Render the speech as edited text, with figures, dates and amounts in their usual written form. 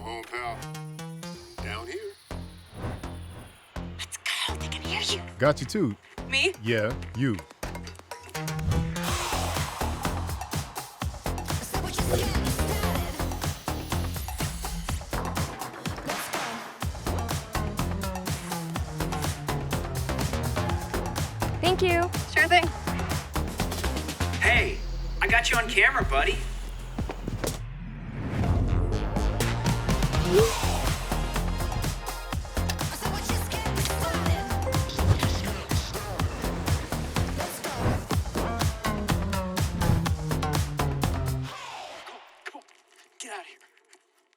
home, pal. Down here. Let's go. They can hear you. Got you too. Me? Yeah, you. Thank you. Sure thing. Hey, I got you on camera, buddy.